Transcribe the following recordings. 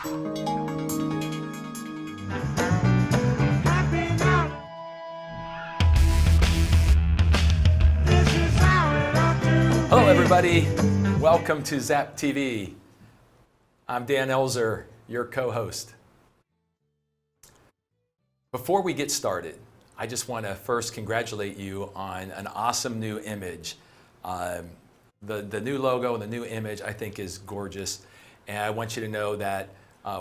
Hello everybody, welcome to Zap-TV. I'm Dan Elzer, your co-host. Before we get started, I just want to first congratulate you on an awesome new image. The new logo and the new image I think is gorgeous, and I want you to know that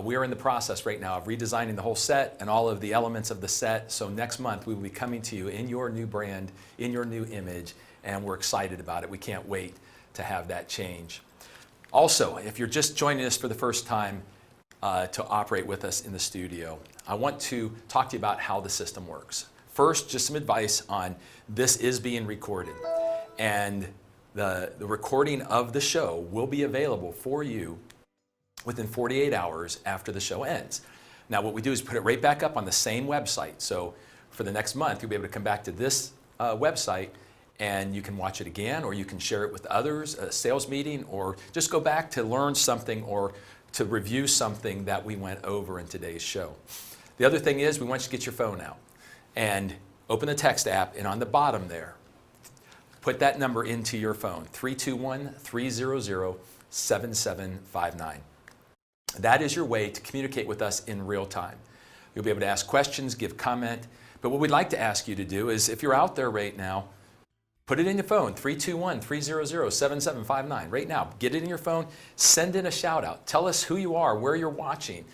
we are in the process right now of redesigning the whole set and all of the elements of the set. So next month we will be coming to you in your new brand, in your new image, and we're excited about it. We can't wait to have that change. Also, if you're just joining us for the first time to operate with us in the studio, I want to talk to you about how the system works. First, just some advice on this is being recorded, and the recording of the show will be available for you within 48 hours after the show ends. Now what we do is put it right back up on the same website. So for the next month, you'll be able to come back to this website and you can watch it again, or you can share it with others, a sales meeting, or just go back to learn something or to review something that we went over in today's show. The other thing is we want you to get your phone out and open the text app, and on the bottom there, put that number into your phone, 321-300-7759. That is your way to communicate with us in real time. You'll be able to ask questions, give comment, but what we'd like to ask you to do is, if you're out there right now, put it in your phone, 321-300-7759, right now. Get it in your phone, send in a shout out. Tell us who you are, where you're watching,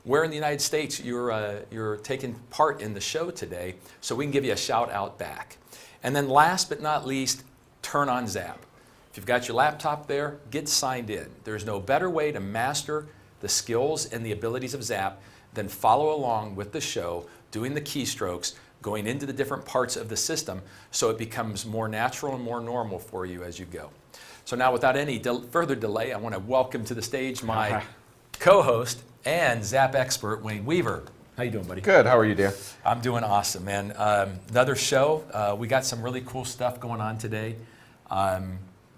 where in the United States you're taking part in the show today, so we can give you a shout out back. And then last but not least, turn on Zap. If you've got your laptop there, get signed in. There's no better way to master the skills and the abilities of Zap than follow along with the show, doing the keystrokes, going into the different parts of the system so it becomes more natural and more normal for you as you go. So now without any further delay, I want to welcome to the stage my co-host and Zap expert, Wayne Weaver. How you doing, buddy? Good. How are you, Dan? I'm doing awesome, man. Another show. We got some really cool stuff going on today.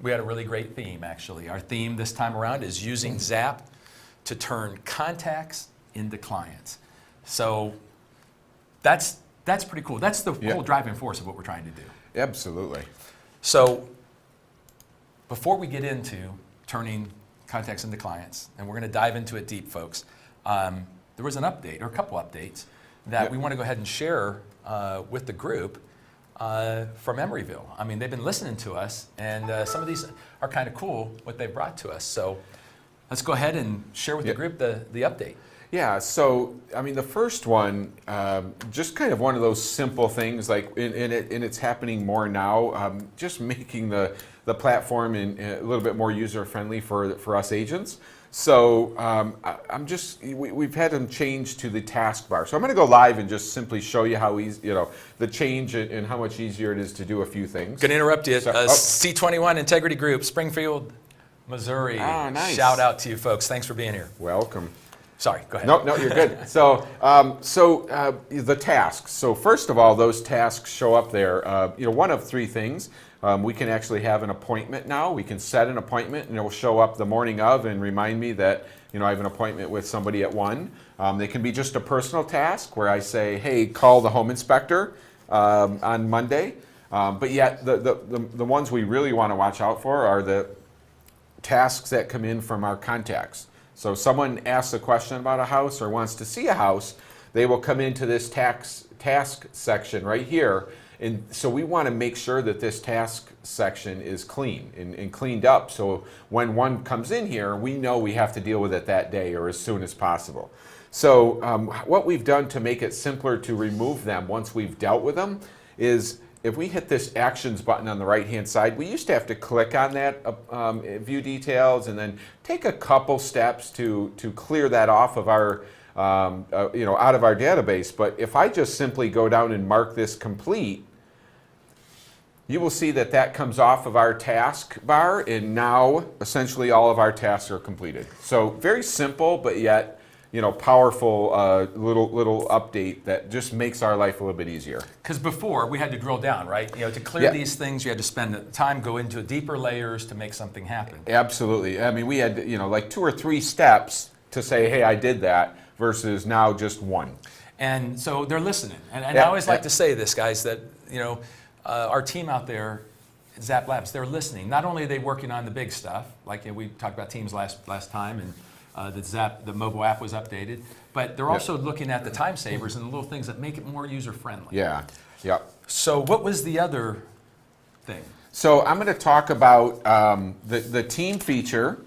We had a really great theme, actually. Our theme this time around is using Zap to turn contacts into clients. So that's pretty cool. That's the whole driving force of what we're trying to do. Absolutely. So before we get into turning contacts into clients, and we're going to dive into it deep, folks, there was an update, or a couple updates, that we want to go ahead and share with the group from Emeryville. I mean, they've been listening to us, and some of these are kind of cool, what they brought to us. So let's go ahead and share with the group the update. Yeah, so, I mean, the first one, just kind of one of those simple things, like, and it's happening more now, just making the platform a little bit more user-friendly for us agents. So we've had them change to the taskbar. So I'm going to go live and just simply show you how easy, the change and how much easier it is to do a few things. Going to interrupt you. C21 Integrity Group, Springfield, Missouri. Ah, nice. Shout out to you folks. Thanks for being here. Welcome. Sorry, go ahead. No, you're good. So the tasks. So first of all, those tasks show up there. One of three things. We can actually have an appointment now. We can set an appointment, and it will show up the morning of and remind me that I have an appointment with somebody at 1. They can be just a personal task where I say, hey, call the home inspector on Monday. But yet the ones we really want to watch out for are the tasks that come in from our contacts. So if someone asks a question about a house or wants to see a house, they will come into this task section right here. And so we want to make sure that this task section is clean and cleaned up. So when one comes in here, we know we have to deal with it that day or as soon as possible. So what we've done to make it simpler to remove them once we've dealt with them is, if we hit this Actions button on the right-hand side, we used to have to click on that, View Details, and then take a couple steps to clear that off of our, out of our database. But if I just simply go down and mark this complete, you will see that that comes off of our task bar, and now essentially all of our tasks are completed. So very simple, but yet powerful little update that just makes our life a little bit easier. Because before we had to drill down, right? To clear these things, you had to spend time, go into deeper layers to make something happen. Absolutely. I mean, we had like 2 or 3 steps to say, hey, I did that, versus now just one. And so they're listening. And I always like to say this, guys, that our team out there, Zap Labs, they're listening. Not only are they working on the big stuff, like we talked about Teams last time, and the mobile app was updated, but they're also looking at the time savers and the little things that make it more user friendly. Yeah. Yeah. So what was the other thing? So I'm going to talk about the team feature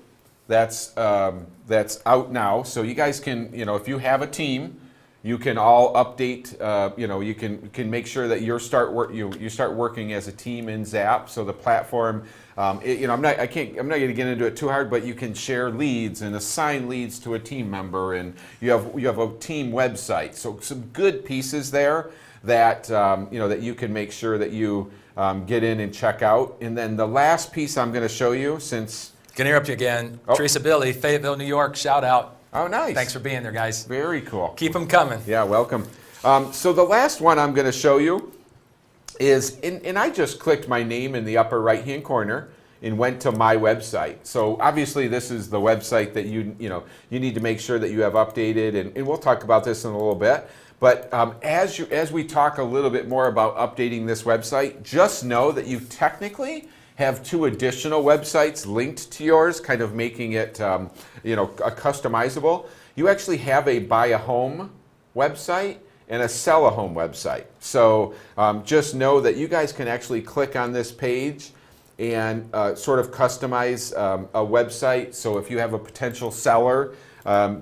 that's out now. So you guys can, if you have a team, you can all update. You can make sure that you start working as a team in Zap. So the platform, I'm not going to get into it too hard, but you can share leads and assign leads to a team member, and you have a team website. So some good pieces there that that you can make sure that you get in and check out. And then the last piece I'm going to show you, since Can interrupt you again. Teresa Billy, Fayetteville, New York, shout out. Oh, nice. Thanks for being there, guys. Very cool. Keep them coming. Yeah, welcome. So the last one I'm going to show you is, and I just clicked my name in the upper right-hand corner and went to my website. So obviously this is the website that you need to make sure that you have updated, and we'll talk about this in a little bit. But as we talk a little bit more about updating this website, just know that you technically have 2 additional websites linked to yours, kind of making it customizable. You actually have a buy a home website and a sell a home website. So just know that you guys can actually click on this page and sort of customize a website. So if you have a potential seller,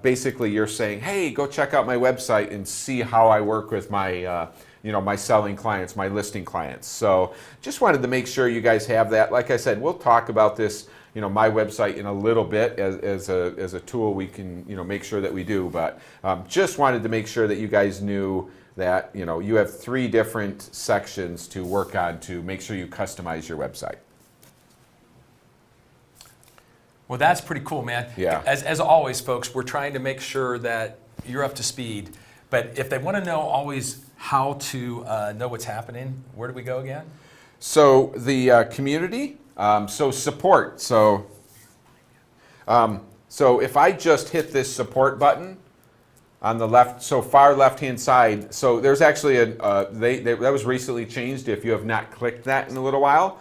basically you're saying, hey, go check out my website and see how I work with my my selling clients, my listing clients. So just wanted to make sure you guys have that. Like I said, we'll talk about this, my website in a little bit as a tool we can, make sure that we do. But just wanted to make sure that you guys knew that, you have 3 different sections to work on to make sure you customize your website. Well, that's pretty cool, man. Yeah. As always, folks, we're trying to make sure that you're up to speed. But if they want to know always how to know what's happening, where do we go again? So the community, so support. So if I just hit this support button on the left, so far left-hand side, so there's actually that was recently changed. If you have not clicked that in a little while,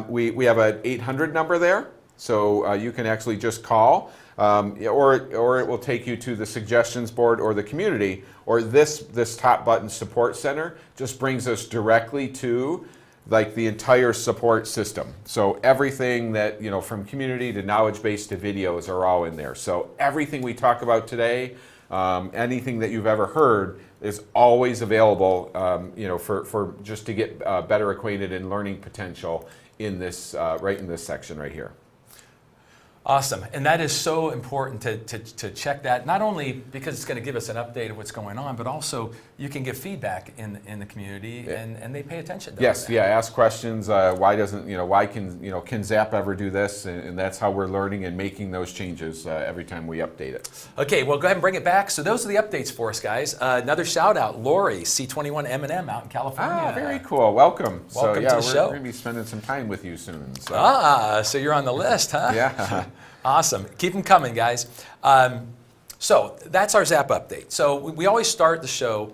we have an 800 number there. So you can actually just call, or it will take you to the suggestions board or the community, or this top button support center just brings us directly to like the entire support system. So everything that, from community to knowledge-based to videos are all in there. So everything we talk about today, anything that you've ever heard is always available, for just to get better acquainted and learning potential in this, right in this section right here. Awesome. And that is so important to check that, not only because it's going to give us an update of what's going on, but also you can give feedback in the community, and they pay attention to Yes, that. yeah, ask questions. Why can Zap ever do this? And that's how we're learning and making those changes every time we update it. Okay, well, go ahead and bring it back. So those are the updates for us, guys. Another shout out, Lori, C21 M&M out in California. Ah, very cool. Welcome. Welcome to the show. We're going to be spending some time with you soon. So. So you're on the list, huh? Yeah. Awesome. Keep them coming, guys. So that's our Zap update. So we always start the show,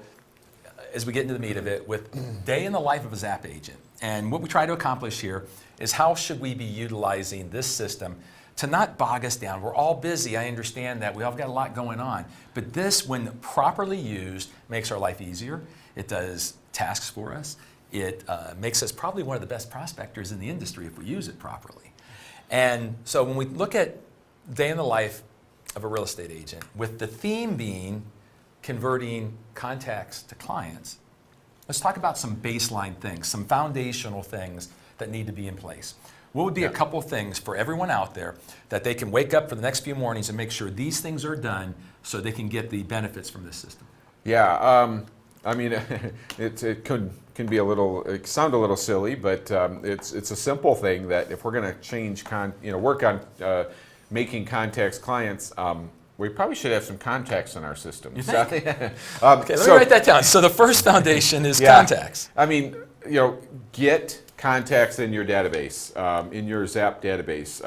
as we get into the meat of it, with day in the life of a Zap agent. And what we try to accomplish here is how should we be utilizing this system to not bog us down. We're all busy. I understand that. We all got a lot going on. But this, when properly used, makes our life easier. It does tasks for us. It makes us probably one of the best prospectors in the industry if we use it properly. And so when we look at day in the life of a real estate agent, with the theme being converting contacts to clients, let's talk about some baseline things, some foundational things that need to be in place. What would be a couple things for everyone out there that they can wake up for the next few mornings and make sure these things are done so they can get the benefits from this system? Yeah, I mean, it can be it sound a little silly, but it's a simple thing that if we're going to change, work on making contacts clients, we probably should have some contacts in our system. You think? Okay, let me write that down. So the first foundation is contacts. I mean, get contacts in your database, in your Zap database.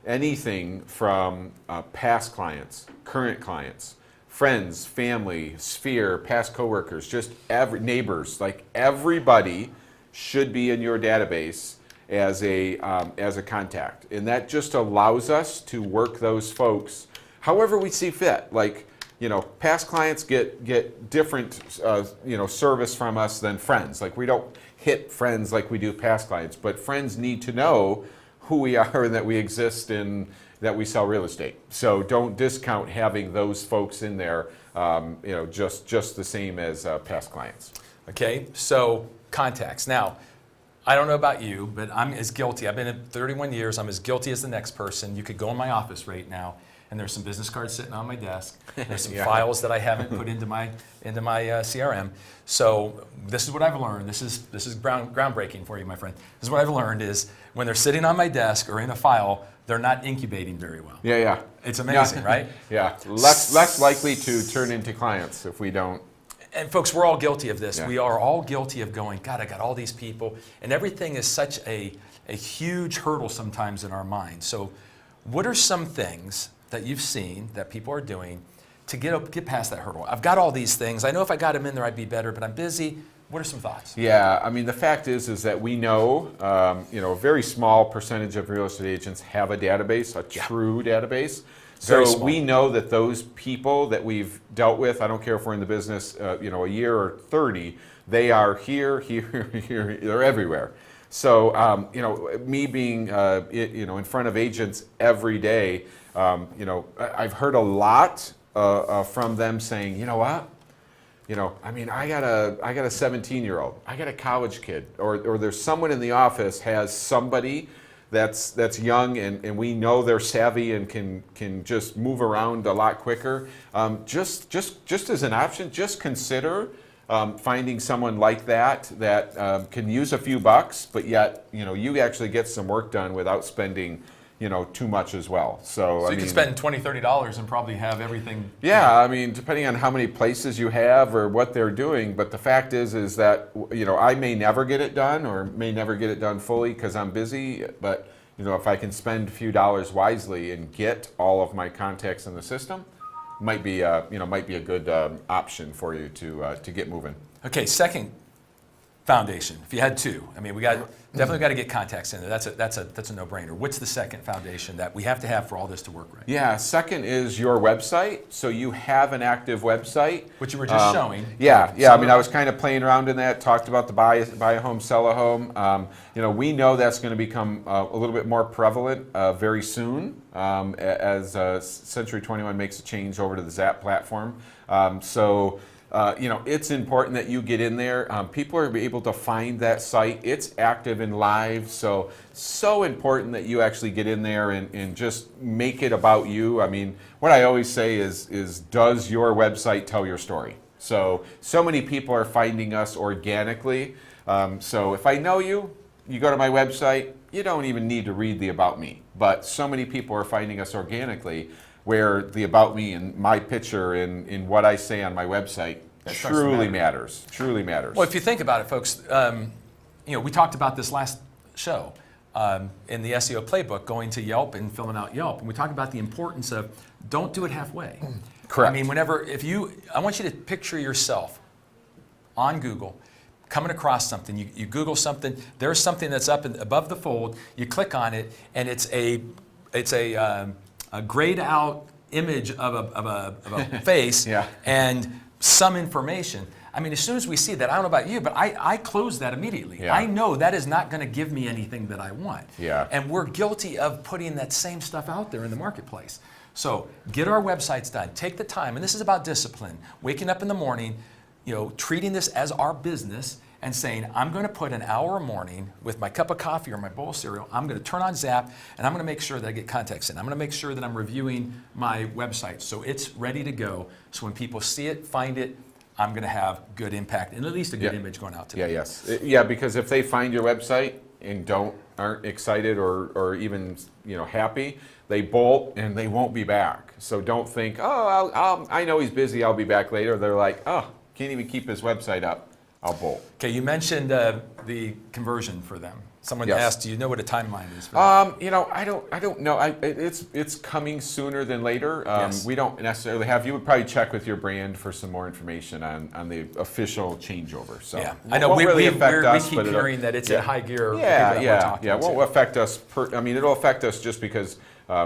anything from past clients, current clients, friends, family, sphere, past coworkers, just neighbors, like everybody should be in your database as a contact, and that just allows us to work those folks however we see fit. Like, past clients get different service from us than friends. Like, we don't hit friends like we do past clients, but friends need to know who we are and that we exist and that we sell real estate. So don't discount having those folks in there, just the same as past clients. Okay, so contacts. Now, I don't know about you, but I'm as guilty. I've been in 31 years. I'm as guilty as the next person. You could go in my office right now, and there's some business cards sitting on my desk. There's some files that I haven't put into my CRM. So this is what I've learned. This is groundbreaking for you, my friend. This is what I've learned is when they're sitting on my desk or in a file, they're not incubating very well. Yeah. It's amazing, right? Yeah. Less likely to turn into clients if we don't. And folks, we're all guilty of this. Yeah. We are all guilty of going, God, I got all these people, and everything is such a huge hurdle sometimes in our mind. So what are some things that you've seen that people are doing to get past that hurdle? I've got all these things. I know if I got them in there, I'd be better, but I'm busy. What are some thoughts? Yeah, I mean, the fact is that we know, a very small percentage of real estate agents have a database, a true database. So we know that those people that we've dealt with, I don't care if we're in the business, a year or 30, they are here, they're everywhere. So, me being, in front of agents every day, I've heard a lot from them saying, you know what? I got a 17-year-old, I got a college kid, or there's someone in the office has somebody that's young and we know they're savvy and can just move around a lot quicker. Just as an option, just consider finding someone like that can use a few bucks, but yet you actually get some work done without spending too much as well. So you can spend $20, $30 and probably have everything. Yeah, I mean, depending on how many places you have or what they're doing, but the fact is that, I may never get it done or may never get it done fully because I'm busy, but, if I can spend a few dollars wisely and get all of my contacts in the system, might be a good option for you to get moving. Okay, second foundation. If you had two, I mean, we definitely got to get contacts in there. That's a no-brainer. What's the second foundation that we have to have for all this to work right? Yeah, second is your website. So you have an active website, which you were just showing. Yeah. I mean, I was kind of playing around in that. Talked about the buy a home, sell a home. We know that's going to become a little bit more prevalent very soon as Century 21 makes a change over to the Zap platform. It's important that you get in there. People are able to find that site. It's active and live, so important that you actually get in there and just make it about you. I mean, what I always say is does your website tell your story? So many people are finding us organically. So if I know you go to my website, you don't even need to read the About Me. But so many people are finding us organically, where the About Me and my picture and what I say on my website truly matters. Truly matters. Well, if you think about it, folks, we talked about this last show in the SEO playbook, going to Yelp and filling out Yelp, and we talked about the importance of don't do it halfway. Correct. I mean, I want you to picture yourself on Google, coming across something. You Google something. There's something that's up above the fold. You click on it, and it's a grayed out image of a face and some information. I mean, as soon as we see that, I don't know about you, but I close that immediately. Yeah. I know that is not going to give me anything that I want. Yeah. And we're guilty of putting that same stuff out there in the marketplace. So get our websites done. Take the time, and this is about discipline. Waking up in the morning, treating this as our business and saying, I'm going to put an hour a morning with my cup of coffee or my bowl of cereal. I'm going to turn on Zap, and I'm going to make sure that I get contacts in. I'm going to make sure that I'm reviewing my website so it's ready to go. So when people see it, find it, I'm going to have good impact and at least a good image going out to them. Yeah, because if they find your website and aren't excited or even happy, they bolt and they won't be back. So don't think, I know he's busy, I'll be back later. They're like, can't even keep his website up. I'll bolt. Okay, you mentioned the conversion for them. Someone Yes. asked, do you know what a timeline is for that? You know, I don't know. It's coming sooner than later. Yes. We don't necessarily have. You would probably check with your brand for some more information on the official changeover. So Yeah, it I know won't we really affect us, keep but it'll- hearing that it's yeah. in high gear. for Yeah, people that we're talking yeah. It to. won't affect us. I mean, it'll affect us just because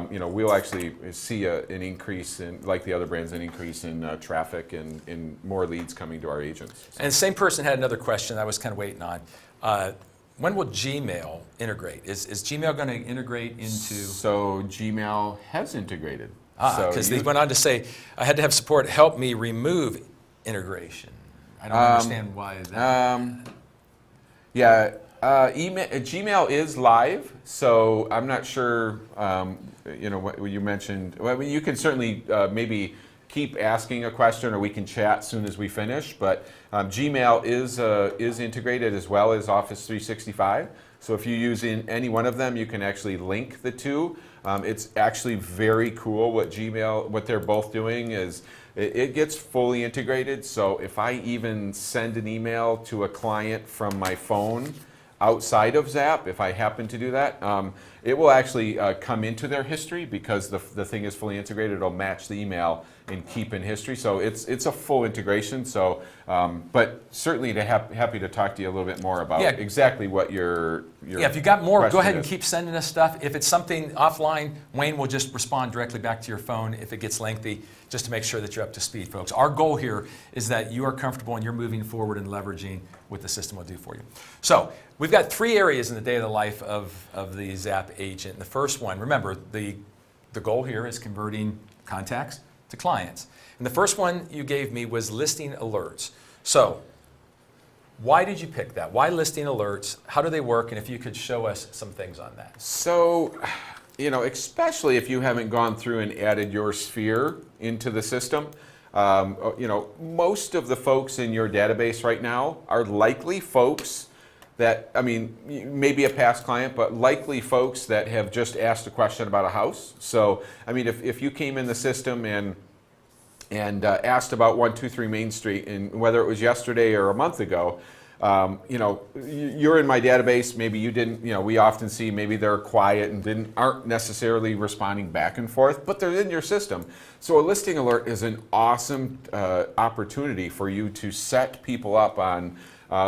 you know, we'll actually see an increase in, like the other brands, an increase in traffic and more leads coming to our agents. So. And the same person had another question I was kind of waiting on. When will Gmail integrate? Is Gmail going to integrate into? So Gmail has integrated. Because they went on to say, I had to have support help me remove integration. I don't understand why that. Yeah, Gmail is live, so I'm not sure. You know what you mentioned. Well, you can certainly maybe keep asking a question, or we can chat as soon as we finish. But Gmail is integrated as well as Office 365. So if you use any one of them, you can actually link the two. It's actually very cool what they're both doing is it gets fully integrated. So if I even send an email to a client from my phone outside of Zap, if I happen to do that, it will actually come into their history because the thing is fully integrated. It'll match the email and keep in history. So it's a full integration. So, but certainly happy to talk to you a little bit more about exactly what your if you got more, go question ahead and is. keep sending us stuff. If it's something offline, Wayne will just respond directly back to your phone if it gets lengthy, just to make sure that you're up to speed, folks. Our goal here is that you are comfortable and you're moving forward and leveraging what the system will do for you. So we've got 3 areas in the day of the life of the Zap agent. The first one, remember, the goal here is converting contacts to clients. And the first one you gave me was listing alerts. So why did you pick that? Why listing alerts? How do they work? And if you could show us some things on that. So, you know, especially if you haven't gone through and added your sphere into the system, you know, most of the folks in your database right now are likely folks that, I mean, maybe a past client, but likely folks that have just asked a question about a house. So, I mean, if you came in the system and asked about 123 Main Street, and whether it was yesterday or a month ago, you know, you're in my database. Maybe you didn't. You know, we often see maybe they're quiet and aren't necessarily responding back and forth, but they're in your system. So a listing alert is an awesome opportunity for you to set people up on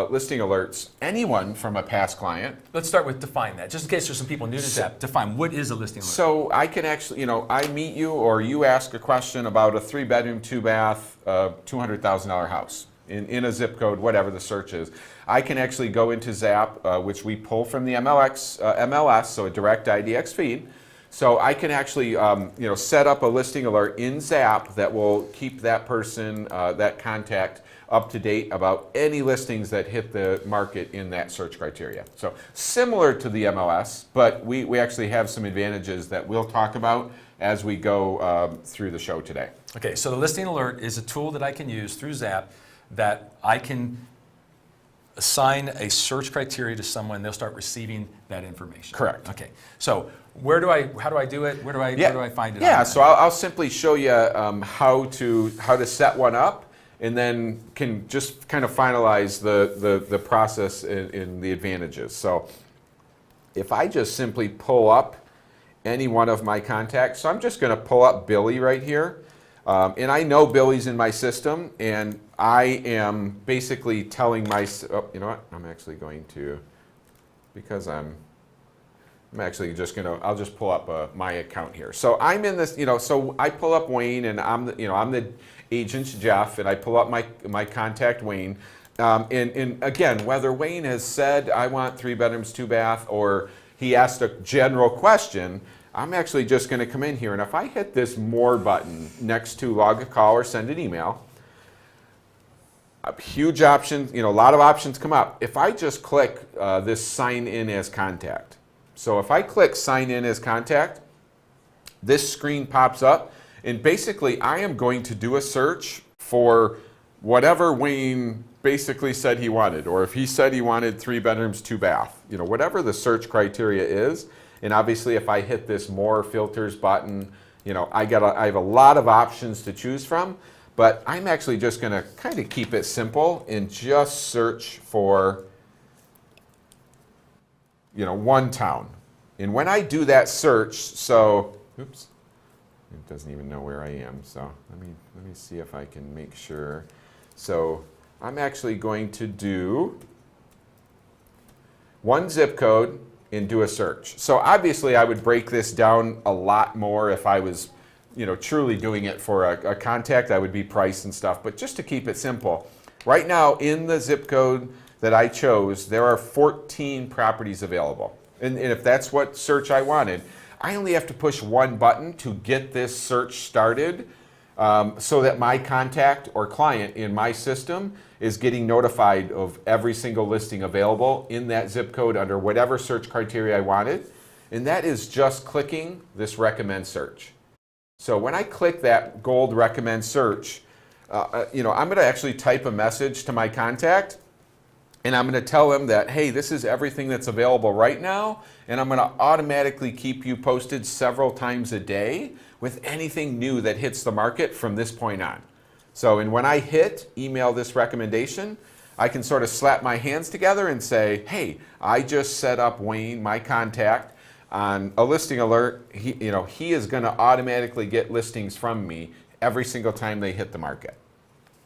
listing alerts. Anyone from a past client. Let's start with define that. Just in case there's some people new to Zap, define what is a listing alert. So I can actually, you know, I meet you or you ask a question about a 3-bedroom, 2-bath, $200,000 house in a zip code, whatever the search is. I can actually go into Zap, which we pull from the MLS, so a direct IDX feed. So I can actually, you know, set up a listing alert in Zap that will keep that person, that contact, up to date about any listings that hit the market in that search criteria. So similar to the MLS, but we actually have some advantages that we'll talk about as we go through the show today. Okay, so the listing alert is a tool that I can use through Zap that I can assign a search criteria to someone, they'll start receiving that information. Correct. Okay, so how do I do it? Where do I find it? Yeah, so I'll simply show you how to set one up, and then can just kind of finalize the process in the advantages. So if I just simply pull up any one of my contacts, so I'm just going to pull up Billy right here. And I know Billy's in my system, and I am basically telling you know what, I'm actually going to, because I'm actually just going to, I'll just pull up my account here. So I'm in this, you know, so I pull up Wayne, and I'm the agent, Jeff, and I pull up my contact, Wayne. And again, whether Wayne has said, I want 3 bedrooms, 2 bath, or he asked a general question, I'm actually just going to come in here, and if I hit this More button next to log a call or send an email, a huge options, you know, a lot of options come up. If I just click this sign in as contact, so if I click sign in as contact, this screen pops up, and basically I am going to do a search for whatever Wayne basically said he wanted, or if he said he wanted 3 bedrooms, 2 bath, you know, whatever the search criteria is. And obviously, if I hit this More filters button, you know, I have a lot of options to choose from. But I'm actually just going to kind of keep it simple and just search for, one town. And when I do that search, so, oops, it doesn't even know where I am. So let me see if I can make sure. So I'm actually going to do one zip code and do a search. So obviously I would break this down a lot more if I was truly doing it for a contact. I would be price and stuff, but just to keep it simple, right now in the zip code that I chose, there are 14 properties available. And if that's what search I wanted, I only have to push one button to get this search started, so that my contact or client in my system is getting notified of every single listing available in that zip code under whatever search criteria I wanted. And that is just clicking this recommend search. So when I click that gold recommend search, I'm going to actually type a message to my contact, and I'm going to tell them that, hey, this is everything that's available right now, and I'm going to automatically keep you posted several times a day with anything new that hits the market from this point on. So, and when I hit email this recommendation, I can sort of slap my hands together and say, hey, I just set up Wayne, my contact, on a listing alert. He is going to automatically get listings from me every single time they hit the market.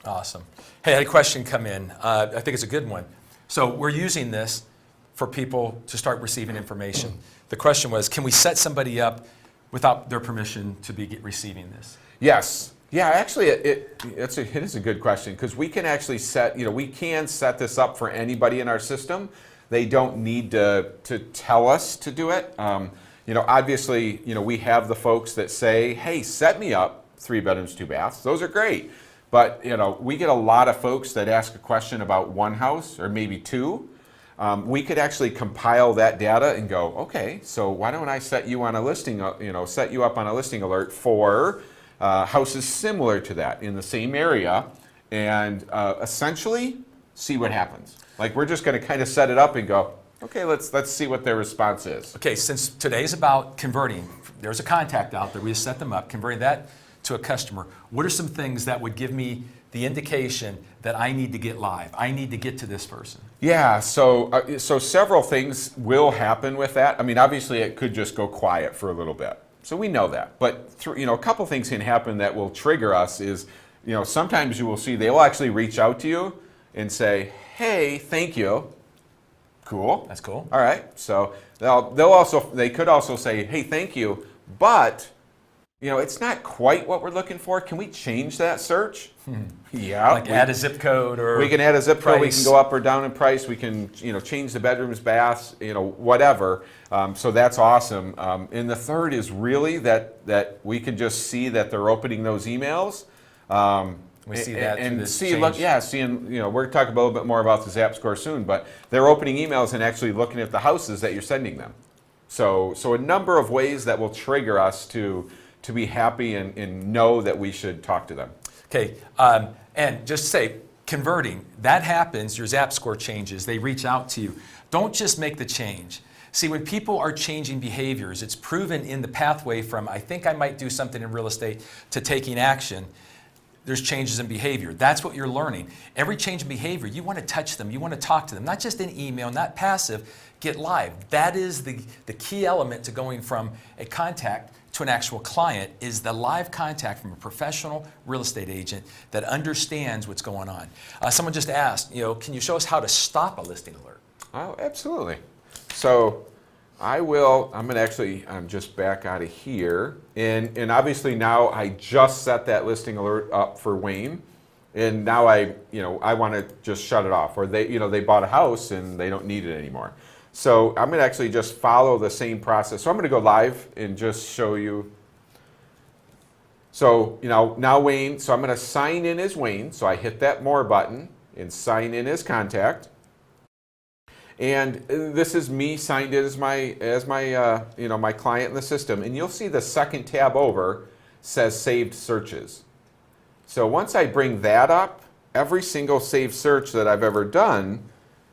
Awesome. Hey, I had a question come in. I think it's a good one. So we're using this for people to start receiving information. The question was, can we set somebody up without their permission to be receiving this? Yes. Yeah, actually, it is a good question, because we can actually set this up for anybody in our system. They don't need to tell us to do it. Obviously, we have the folks that say, hey, set me up 3 bedrooms, 2 baths. Those are great. But, we get a lot of folks that ask a question about one house or maybe 2. We could actually compile that data and go, okay, so why don't I set you on a listing, set you up on a listing alert for houses similar to that in the same area, and essentially see what happens. Like, we're just going to kind of set it up and go, okay, let's see what their response is. Okay, since today's about converting, there's a contact out there, we just set them up, converting that to a customer. What are some things that would give me the indication that I need to get live? I need to get to this person. Yeah, so several things will happen with that. I mean, obviously it could just go quiet for a little bit. So we know that. But a couple things can happen that will trigger us is, sometimes you will see they will actually reach out to you and say, hey, thank you. Cool. That's cool. All right. So they could also say, hey, thank you, but it's not quite what we're looking for. Can we change that search? Yeah. Like add a zip code, or we can add a zip code. We price. can go up or down in price. We can change the bedrooms, baths, whatever. So that's awesome. And the third is really that we can just see that they're opening those emails. We see that and through see, change. seeing, we're going to talk a little bit more about the Zap score soon, but they're opening emails and actually looking at the houses that you're sending them. So a number of ways that will trigger us to be happy and know that we should talk to them. Okay, and just say, converting, that happens, your Zap score changes, they reach out to you. Don't just make the change. See, when people are changing behaviors, it's proven in the pathway from, I think I might do something in real estate, to taking action. There's changes in behavior. That's what you're learning. Every change in behavior, you want to touch them, you want to talk to them, not just in email, not passive, get live. That is the key element to going from a contact to an actual client, is the live contact from a professional real estate agent that understands what's going on. Someone just asked, can you show us how to stop a listing alert? Oh, absolutely. So I'm going to actually just back out of here. And obviously now I just set that listing alert up for Wayne. And now I want to just shut it off. Or they bought a house and they don't need it anymore. So I'm going to actually just follow the same process. So I'm going to go live and just show you. So, now Wayne, so I'm going to sign in as Wayne. So I hit that more button and sign in as contact. And this is me signed in as my my client in the system. And you'll see the second tab over says saved searches. So once I bring that up, every single saved search that I've ever done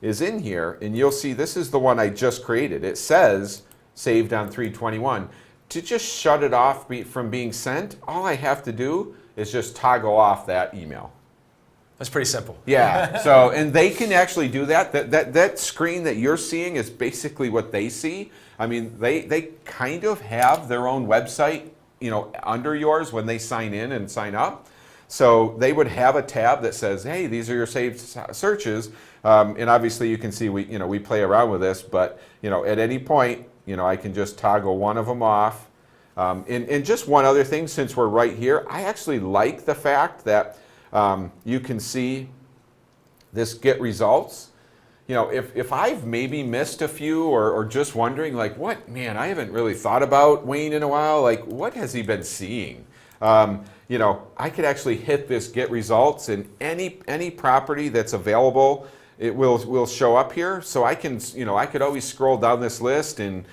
is in here, and you'll see this is the one I just created. It says saved on 3/21. To just shut it off from being sent, all I have to do is just toggle off that email. That's pretty simple. Yeah, so, and they can actually do that. That screen that you're seeing is basically what they see. I mean, they kind of have their own website, under yours when they sign in and sign up. So they would have a tab that says, hey, these are your saved searches. And obviously you can see we play around with this, but at any point, I can just toggle one of them off. And just one other thing, since we're right here, I actually like the fact that you can see this get results. If I've maybe missed a few or just wondering like, I haven't really thought about Wayne in a while, like what has he been seeing? I could actually hit this get results, and any property that's available, it will show up here. So I can, I could always scroll down this list and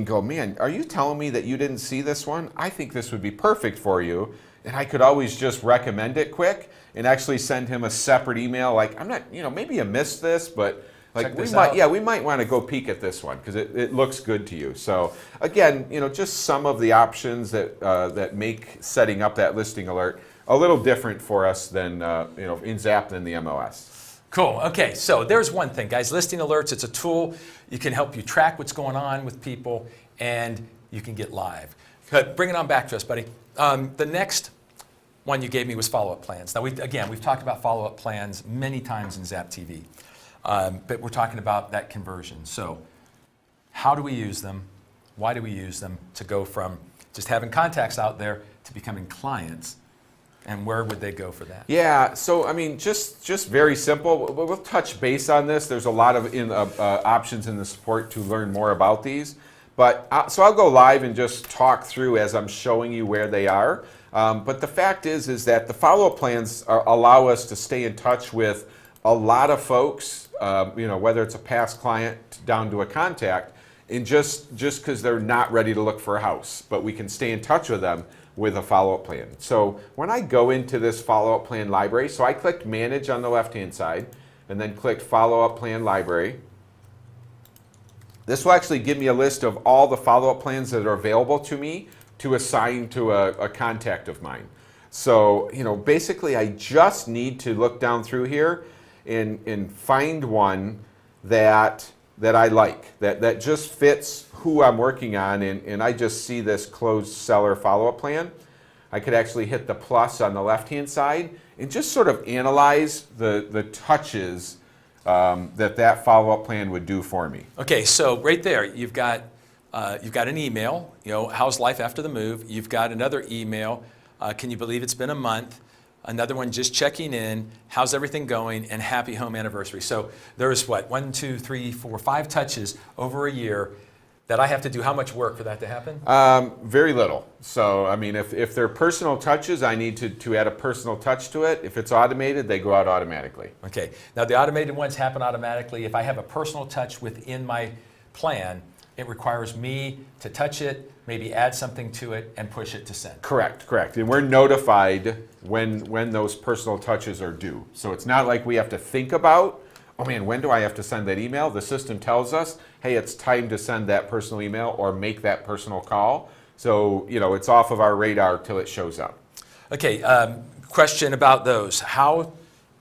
go, man, are you telling me that you didn't see this one? I think this would be perfect for you. And I could always just recommend it quick and actually send him a separate email. Like, I'm not, maybe you missed this, but like we might want to go peek at this one because it looks good to you. So again, just some of the options that make setting up that listing alert a little different for us than in Zap than the MLS. Cool. Okay, so there's one thing, guys. Listing alerts, it's a tool. It can help you track what's going on with people, and you can get live. But bring it on back to us, buddy. The next one you gave me was follow-up plans. Now, we've talked about follow-up plans many times in Zap-TV, but we're talking about that conversion. So how do we use them? Why do we use them to go from just having contacts out there to becoming clients? And where would they go for that? Yeah, so I mean, just very simple. We'll touch base on this. There's a lot of options in the support to learn more about these. But so I'll go live and just talk through as I'm showing you where they are. But the fact is that the follow-up plans allow us to stay in touch with a lot of folks, whether it's a past client down to a contact, and just because they're not ready to look for a house, but we can stay in touch with them with a follow-up plan. So when I go into this follow-up plan library, so I clicked Manage on the left-hand side, and then clicked Follow-up Plan Library. This will actually give me a list of all the follow-up plans that are available to me to assign to a contact of mine. So, basically I just need to look down through here and find one that I like, that just fits who I'm working on, and I just see this closed seller follow-up plan. I could actually hit the plus on the left-hand side and just sort of analyze the touches that follow-up plan would do for me. Okay, so right there, you've got an email, how's life after the move? You've got another email, can you believe it's been a month? Another one just checking in, how's everything going, and happy home anniversary. So there's 1, 2, 3, 4, 5 touches over a year that I have to do. How much work for that to happen? Very little. So, I mean, if they're personal touches, I need to add a personal touch to it. If it's automated, they go out automatically. Okay. Now, the automated ones happen automatically. If I have a personal touch within my plan, it requires me to touch it, maybe add something to it, and push it to send. Correct. And we're notified when those personal touches are due. So it's not like we have to think about, oh man, when do I have to send that email? The system tells us, hey, it's time to send that personal email or make that personal call. So, it's off of our radar till it shows up. Okay, question about those. How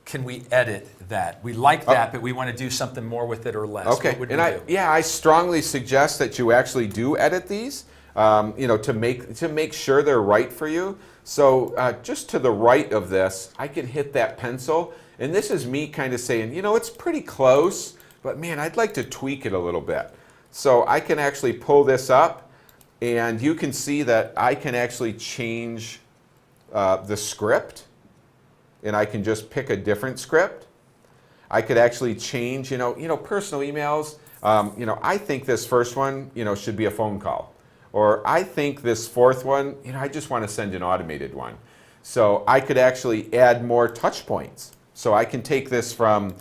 can we edit that? We like that, but we want to do something more with it or less. Okay, What would we do? I strongly suggest that you actually do edit these, to make sure they're right for you. So just to the right of this, I can hit that pencil, and this is me kind of saying, it's pretty close, but man, I'd like to tweak it a little bit. So I can actually pull this up, and you can see that I can actually change the script, and I can just pick a different script. I could actually change, personal emails. I think this first one, should be a phone call. Or I think this fourth one, I just want to send an automated one. So I could actually add more touch points. So I can take this from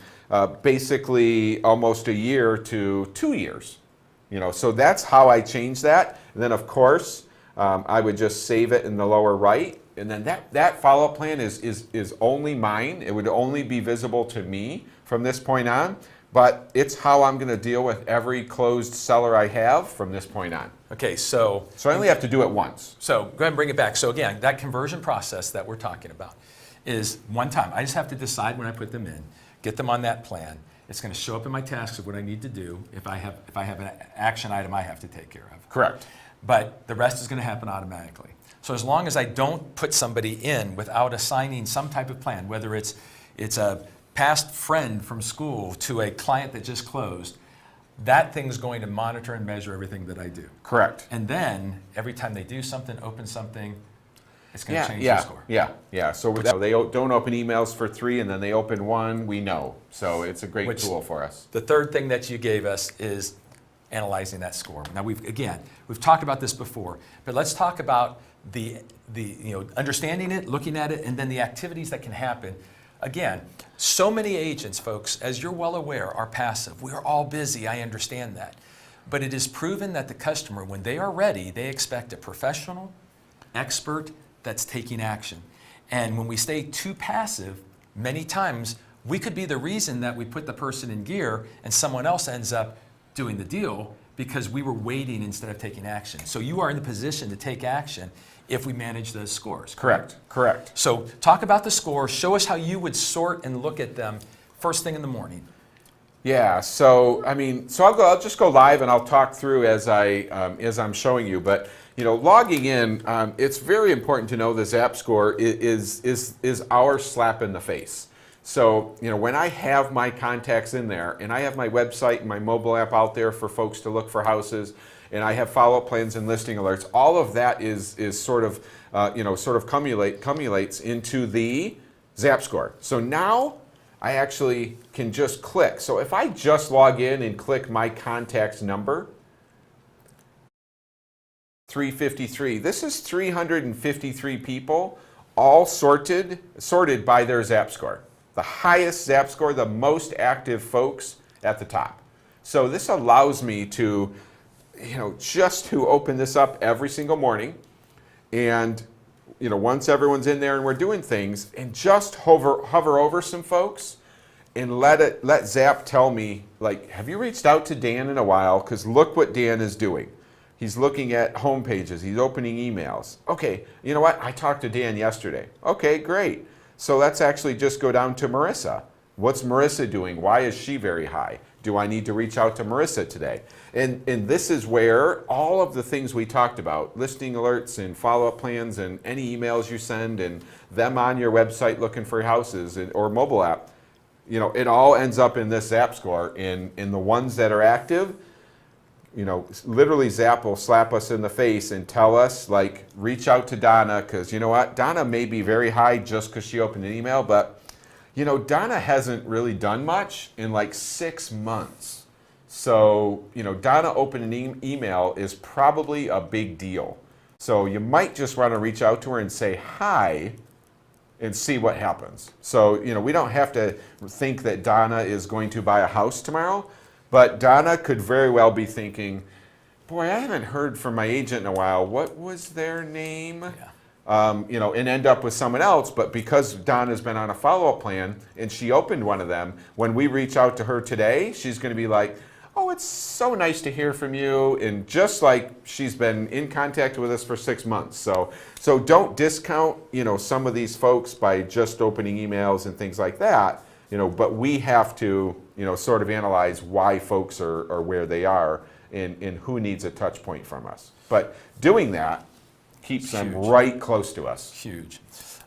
basically almost a year to 2 years. So that's how I change that. And then of course, I would just save it in the lower right. And then that follow-up plan is only mine. It would only be visible to me from this point on. But it's how I'm going to deal with every closed seller I have from this point on. Okay, so So I only have to do it once. go ahead and bring it back. So again, that conversion process that we're talking about is one time. I just have to decide when I put them in, get them on that plan. It's going to show up in my tasks of what I need to do if I have an action item I have to take care of. Correct. But the rest is going to happen automatically. So as long as I don't put somebody in without assigning some type of plan, whether it's a past friend from school to a client that just closed, that thing's going to monitor and measure everything that I do. Correct. And then every time they do something, open something, it's going to change yeah, the score. Yeah. So they don't open emails for 3 and then they open 1, we know. So it's a great tool for us. The third thing that you gave us is analyzing that score. Now we've talked about this before, but let's talk about the understanding it, looking at it, and then the activities that can happen. Again, so many agents, folks, as you're well aware, are passive. We are all busy, I understand that. But it is proven that the customer, when they are ready, they expect a professional, expert that's taking action. And when we stay too passive, many times we could be the reason that we put the person in gear and someone else ends up doing the deal because we were waiting instead of taking action. So you are in the position to take action if we manage those scores. Correct. So talk about the scores. Show us how you would sort and look at them first thing in the morning. Yeah. So I'll just go live and I'll talk through as I'm showing you. But logging in, it's very important to know the Zap score is our slap in the face. So, when I have my contacts in there and I have my website and my mobile app out there for folks to look for houses, and I have follow-up plans and listing alerts, all of that is sort of cumulates into the Zap score. So now I actually can just click. So if I just log in and click my contacts number, 353, this is 353 people, all sorted by their Zap score. The highest Zap score, the most active folks at the top. So this allows me to, just to open this up every single morning and, once everyone's in there and we're doing things, and just hover over some folks and let Zap tell me, like, have you reached out to Dan in a while? Because look what Dan is doing. He's looking at home pages. He's opening emails. Okay, you know what? I talked to Dan yesterday. Okay, great. So let's actually just go down to Marissa. What's Marissa doing? Why is she very high? Do I need to reach out to Marissa today? And this is where all of the things we talked about, listing alerts and follow-up plans and any emails you send and them on your website looking for houses or mobile app, it all ends up in this Zap score. In the ones that are active, literally Zap will slap us in the face and tell us, like, reach out to Donna, because you know what? Donna may be very high just because she opened an email, but Donna hasn't really done much in like 6 months. So, Donna opening an email is probably a big deal. So you might just want to reach out to her and say hi and see what happens. So, we don't have to think that Donna is going to buy a house tomorrow. But Donna could very well be thinking, boy, I haven't heard from my agent in a while. What was their name? Yeah. And end up with someone else. But because Donna's been on a follow-up plan and she opened one of them, when we reach out to her today, she's going to be like, oh, it's so nice to hear from you. And just like she's been in contact with us for 6 months. So don't discount, some of these folks by just opening emails and things like that. But we have to, sort of analyze why folks are where they are and who needs a touch point from us. But doing that keeps them right close to us. Huge.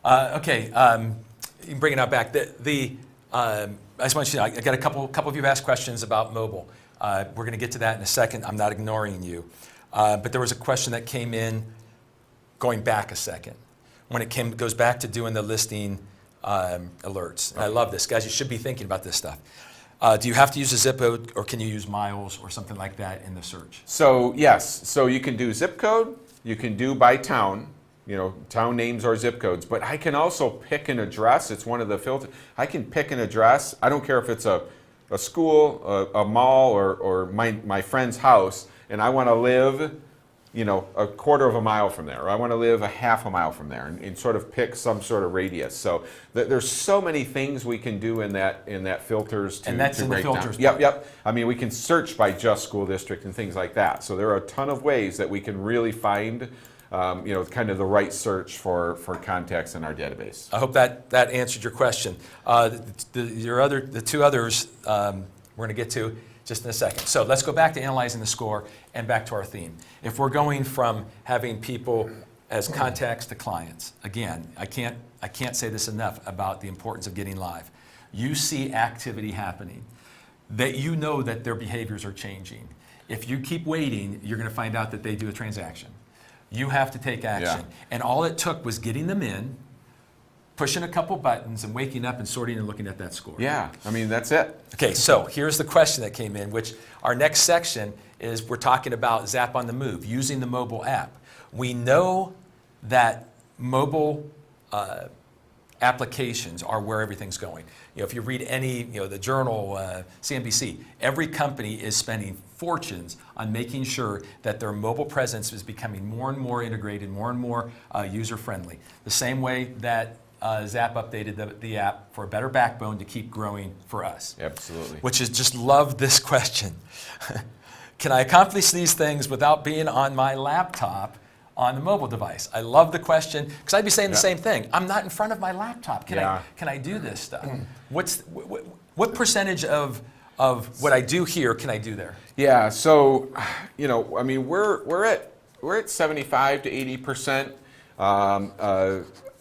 Okay, you can bring it out back. I just want you to know, I got a couple of you have asked questions about mobile. We're going to get to that in a second. I'm not ignoring you. But there was a question that came in going back a second. When it goes back to doing the listing alerts. And I love this. Guys, you should be thinking about this stuff. Do you have to use a zip code or can you use miles or something like that in the search? So yes, so you can do zip code, you can do by town, town names or zip codes, but I can also pick an address. It's one of the filters. I can pick an address. I don't care if it's a school, a mall, or my friend's house, and I want to live a quarter of a mile from there, or I want to live a half a mile from there, and sort of pick some sort of radius. So there's so many things we can do in that filters to And that's to in the break down. filters Yep, part. yep. I mean, we can search by just school district and things like that. So there are a ton of ways that we can really find, kind of the right search for contacts in our database. I hope that answered your question. The two others we're going to get to just in a second. So let's go back to analyzing the score and back to our theme. If we're going from having people as contacts to clients, again, I can't say this enough about the importance of getting live. You see activity happening, that you know that their behaviors are changing. If you keep waiting, you're going to find out that they do a transaction. You have to take action. Yeah. And all it took was getting them in, pushing a couple buttons, and waking up and sorting and looking at that score. Yeah, I mean, that's it. Okay, so here's the question that came in, which our next section is we're talking about Zap on the Move, using the mobile app. We know that mobile applications are where everything's going. If you read any, the journal, CNBC, every company is spending fortunes on making sure that their mobile presence is becoming more and more integrated, more and more user-friendly. The same way that Zap updated the app for a better backbone to keep growing for us. Absolutely. Which is, just love this question. Can I accomplish these things without being on my laptop on the mobile device? I love the question, because I'd be saying the same thing. I'm not in front of my laptop. Can I do this stuff? What percentage of what I do here can I do there? Yeah, so I mean, we're at 75 to 80%.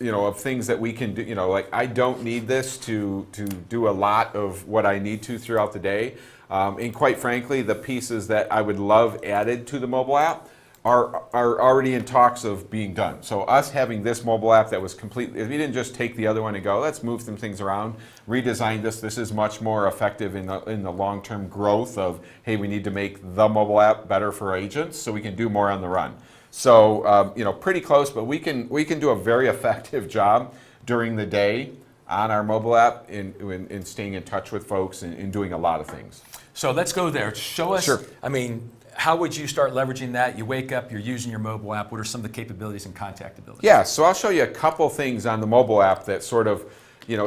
Of things that we can do, like I don't need this to do a lot of what I need to throughout the day. And quite frankly, the pieces that I would love added to the mobile app are already in talks of being done. So us having this mobile app that was completely, if we didn't just take the other one and go, let's move some things around, redesign this is much more effective in the long-term growth of, hey, we need to make the mobile app better for agents so we can do more on the run. So, pretty close, but we can do a very effective job during the day on our mobile app in staying in touch with folks and in doing a lot of things. So let's go there. Show us, Sure. I mean, how would you start leveraging that? You wake up, you're using your mobile app. What are some of the capabilities and contactability? Yeah, so I'll show you a couple things on the mobile app that sort of,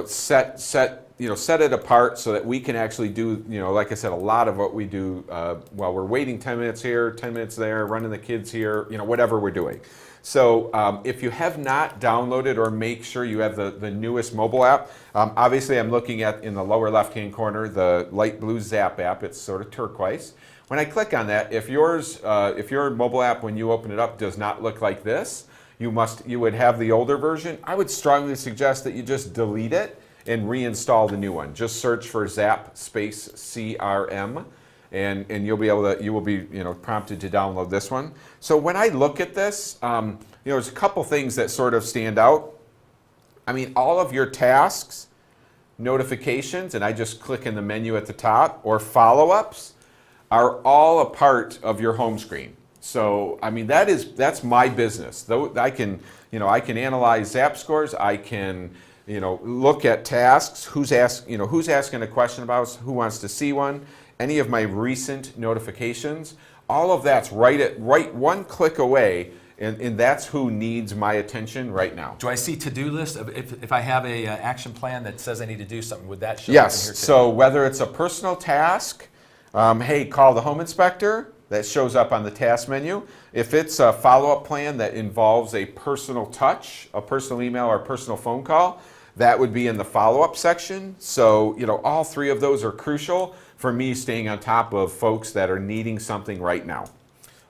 set it apart so that we can actually do, like I said, a lot of what we do while we're waiting 10 minutes here, 10 minutes there, running the kids here, whatever we're doing. So if you have not downloaded, or make sure you have the newest mobile app, obviously I'm looking at, in the lower left-hand corner, the light blue Zap app. It's sort of turquoise. When I click on that, if your mobile app, when you open it up, does not look like this, you would have the older version. I would strongly suggest that you just delete it and reinstall the new one. Just search for Zap space CRM, and you will be prompted to download this one. So when I look at this, there's a couple things that sort of stand out. I mean, all of your tasks, notifications, and I just click in the menu at the top, or follow-ups, are all a part of your home screen. So I mean, that's my business. Though I can analyze Zap scores. I can look at tasks. Who's asking a question about us? Who wants to see one? Any of my recent notifications. All of that's right one click away, and that's who needs my attention right now. Do I see to-do list? If I have a action plan that says I need to do something, would that show up in Yes. here too? So whether it's a personal task, hey, call the home inspector, that shows up on the task menu. If it's a follow-up plan that involves a personal touch, a personal email, or a personal phone call, that would be in the follow-up section. So, all three of those are crucial for me staying on top of folks that are needing something right now.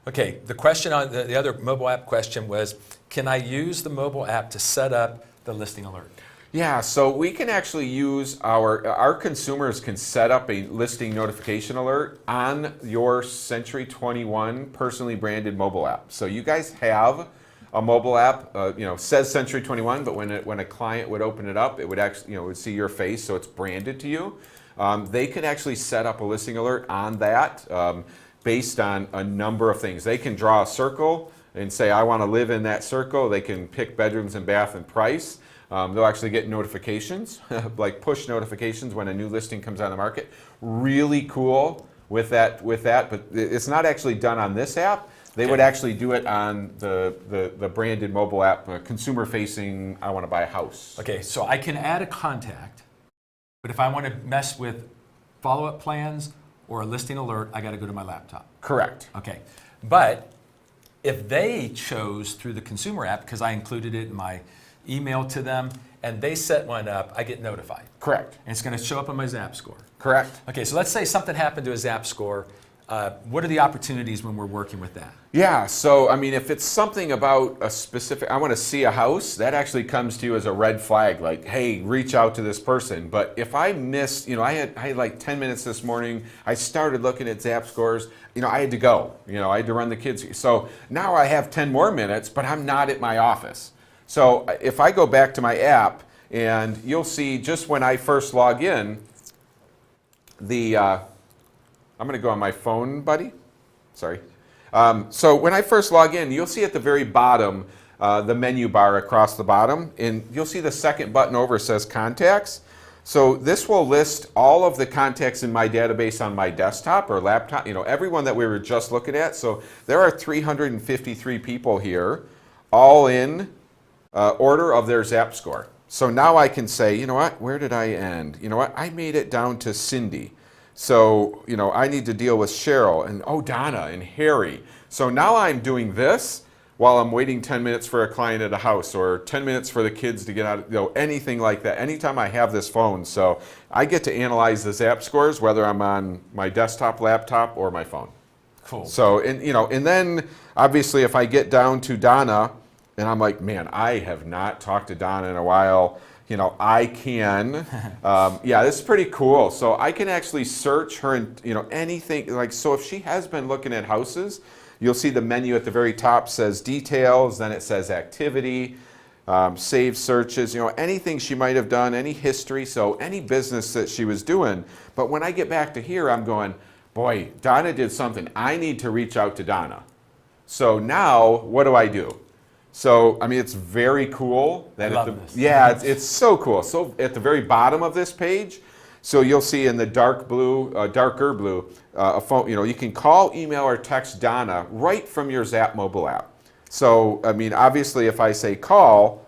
Okay, the question on the other mobile app question was, can I use the mobile app to set up the listing alert? Yeah, so we can actually use our consumers can set up a listing notification alert on your Century 21 personally branded mobile app. So you guys have a mobile app, says Century 21, but when a client would open it up, it would actually, would see your face, so it's branded to you. They can actually set up a listing alert on that based on a number of things. They can draw a circle and say, I want to live in that circle. They can pick bedrooms and bath and price. They'll actually get notifications, like push notifications when a new listing comes on the market. Really cool with that, but it's not actually done on this app. They would actually do it on the branded mobile app, consumer facing, I want to buy a house. Okay, so I can add a contact, but if I want to mess with follow-up plans or a listing alert, I got to go to my laptop. Correct. Okay, but if they chose through the consumer app, because I included it in my email to them, and they set one up, I get notified. Correct. And it's going to show up on my Zap score. Correct. Okay, so let's say something happened to a Zap score. What are the opportunities when we're working with that? Yeah, so I mean, if it's something about a specific, I want to see a house, that actually comes to you as a red flag, like, hey, reach out to this person. But if I missed, I had like 10 minutes this morning, I started looking at Zap scores, I had to go, I had to run the kids. So now I have 10 more minutes, but I'm not at my office. So if I go back to my app, and you'll see just when I first log in, I'm going to go on my phone, buddy. Sorry. So when I first log in, you'll see at the very bottom the menu bar across the bottom, and you'll see the second button over says Contacts. So this will list all of the contacts in my database on my desktop or laptop, everyone that we were just looking at. So there are 353 people here, all in order of their Zap score. So now I can say, you know what, where did I end? You know what, I made it down to Cindy. So, I need to deal with Cheryl and Donna and Harry. So now I'm doing this while I'm waiting 10 minutes for a client at a house or 10 minutes for the kids to get out, anything like that. Anytime I have this phone. So I get to analyze the Zap scores, whether I'm on my desktop, laptop, or my phone. Cool. So, and then obviously if I get down to Donna and I'm like, man, I have not talked to Donna in a while. I can, this is pretty cool. So I can actually search her and, anything, so if she has been looking at houses, you'll see the menu at the very top says details, then it says activity, save searches, anything she might have done, any history, so any business that she was doing. But when I get back to here, I'm going, boy, Donna did something. I need to reach out to Donna. So now, what do? So, I mean, it's very cool. I love this. Yeah, it's so cool. So at the very bottom of this page, so you'll see in the darker blue, a phone, you can call, email, or text Donna right from your Zap mobile app. So, I mean, obviously if I say call,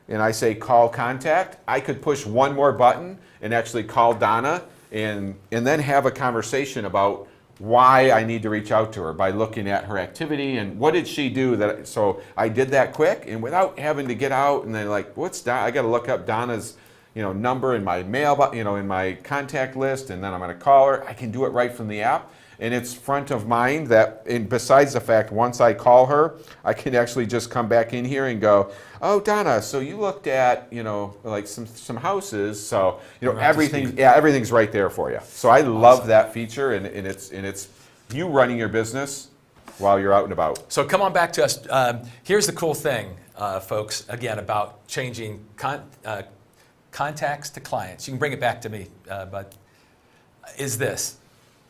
and I say call contact, I could push one more button and actually call Donna and then have a conversation about why I need to reach out to her by looking at her activity and what did she do so I did that quick and without having to get out and then what's Donna? I got to look up Donna's number in my mail, in my contact list, and then I'm going to call her. I can do it right from the app, and it's front of mind and besides the fact once I call her, I can actually just come back in here and go, oh Donna, so you looked at some houses, so everything's right there for you. So I love that feature, and it's you running your business while you're out and about. So come on back to us. Here's the cool thing, folks. Again, about changing contacts to clients. You can bring it back to me, but is this.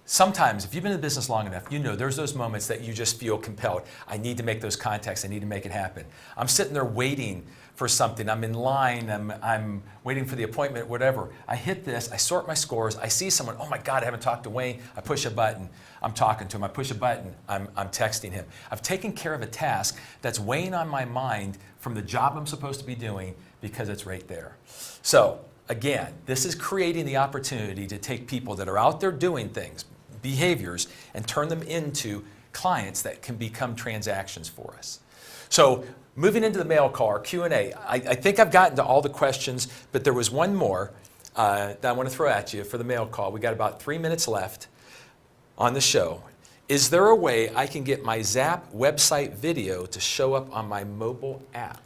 Sometimes, if you've been in the business long enough, there's those moments that you just feel compelled. I need to make those contacts. I need to make it happen. I'm sitting there waiting for something. I'm in line. I'm waiting for the appointment, whatever. I hit this. I sort my scores. I see someone. Oh my God, I haven't talked to Wayne. I push a button. I'm talking to him. I push a button. I'm texting him. I've taken care of a task that's weighing on my mind from the job I'm supposed to be doing because it's right there. So again, this is creating the opportunity to take people that are out there doing things, behaviors, and turn them into clients that can become transactions for us. So moving into the mail call, our Q&A, I think I've gotten to all the questions, but there was one more that I want to throw at you for the mail call. We got about 3 minutes left on the show. Is there a way I can get my Zap website video to show up on my mobile app?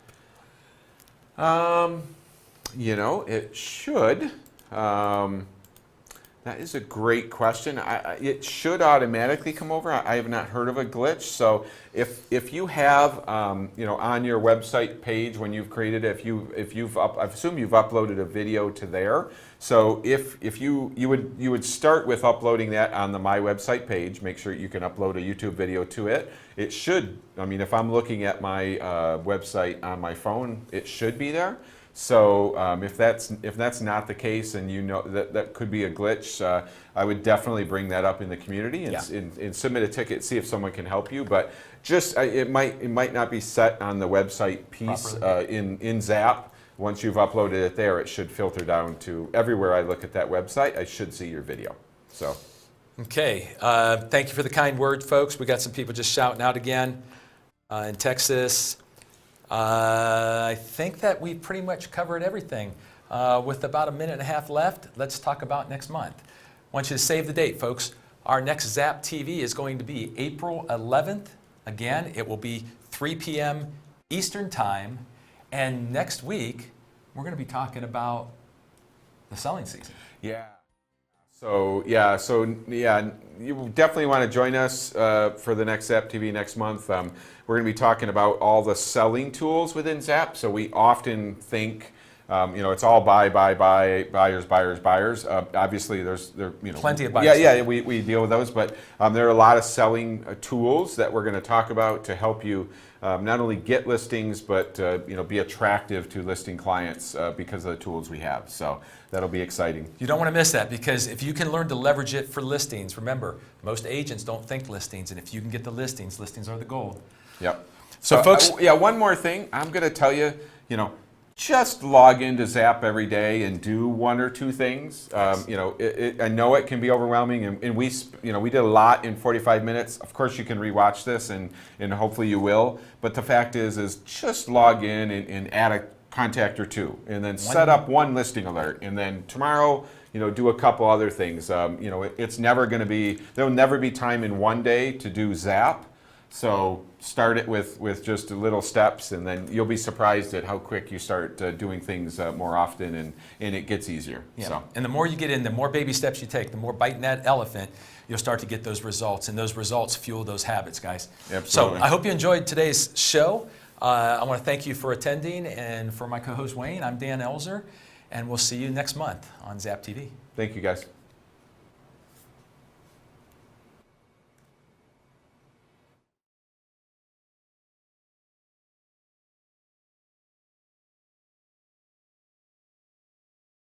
It should. That is a great question. It should automatically come over. I have not heard of a glitch. So if you have, on your website page when you've created it, I assume you've uploaded a video to there. So if you would start with uploading that on the My Website page. Make sure you can upload a YouTube video to it. It should. I mean, if I'm looking at my website on my phone, it should be there. So if that's not the case, and you know that could be a glitch, I would definitely bring that up in the community and submit a ticket, see if someone can help you. But just it might not be set on the website piece in Zap. Once you've uploaded it there, it should filter down to everywhere I look at that website. I should see your video. So. Okay. Thank you for the kind word, folks. We got some people just shouting out again in Texas. I think that we pretty much covered everything. With about a minute and a half left, let's talk about next month. I want you to save the date, folks. Our next Zap-TV is going to be April 11th. Again, it will be 3 p.m. Eastern Time. And next week, we're going to be talking about the selling season. Yeah. So you definitely want to join us for the next Zap-TV next month. We're going to be talking about all the selling tools within Zap. So we often think, it's all buyers. Obviously, there's plenty of buyers. Yeah, we deal with those, but there are a lot of selling tools that we're going to talk about to help you not only get listings, but be attractive to listing clients because of the tools we have. So that'll be exciting. You don't want to miss that, because if you can learn to leverage it for listings, remember, most agents don't think listings, and if you can get the listings are the gold. Yep. So folks, one more thing I'm going to tell you, just log into Zap every day and do one or two things. Yes. I know it can be overwhelming, and we did a lot in 45 minutes. Of course, you can rewatch this, and hopefully you will. But the fact is just log in and add a contact or two, and then set up one listing alert, and then tomorrow, do a couple other things. It's never going to be, there'll never be time in one day to do Zap. So start it with just little steps, and then you'll be surprised at how quick you start doing things more often, and it gets easier. Yeah. So. And the more you get in, the more baby steps you take, the more biting that elephant, you'll start to get those results, and those results fuel those habits, guys. Absolutely. So I hope you enjoyed today's show. I want to thank you for attending, and for my co-host Wayne, I'm Dan Elzer, and we'll see you next month on Zap TV. Thank you, guys.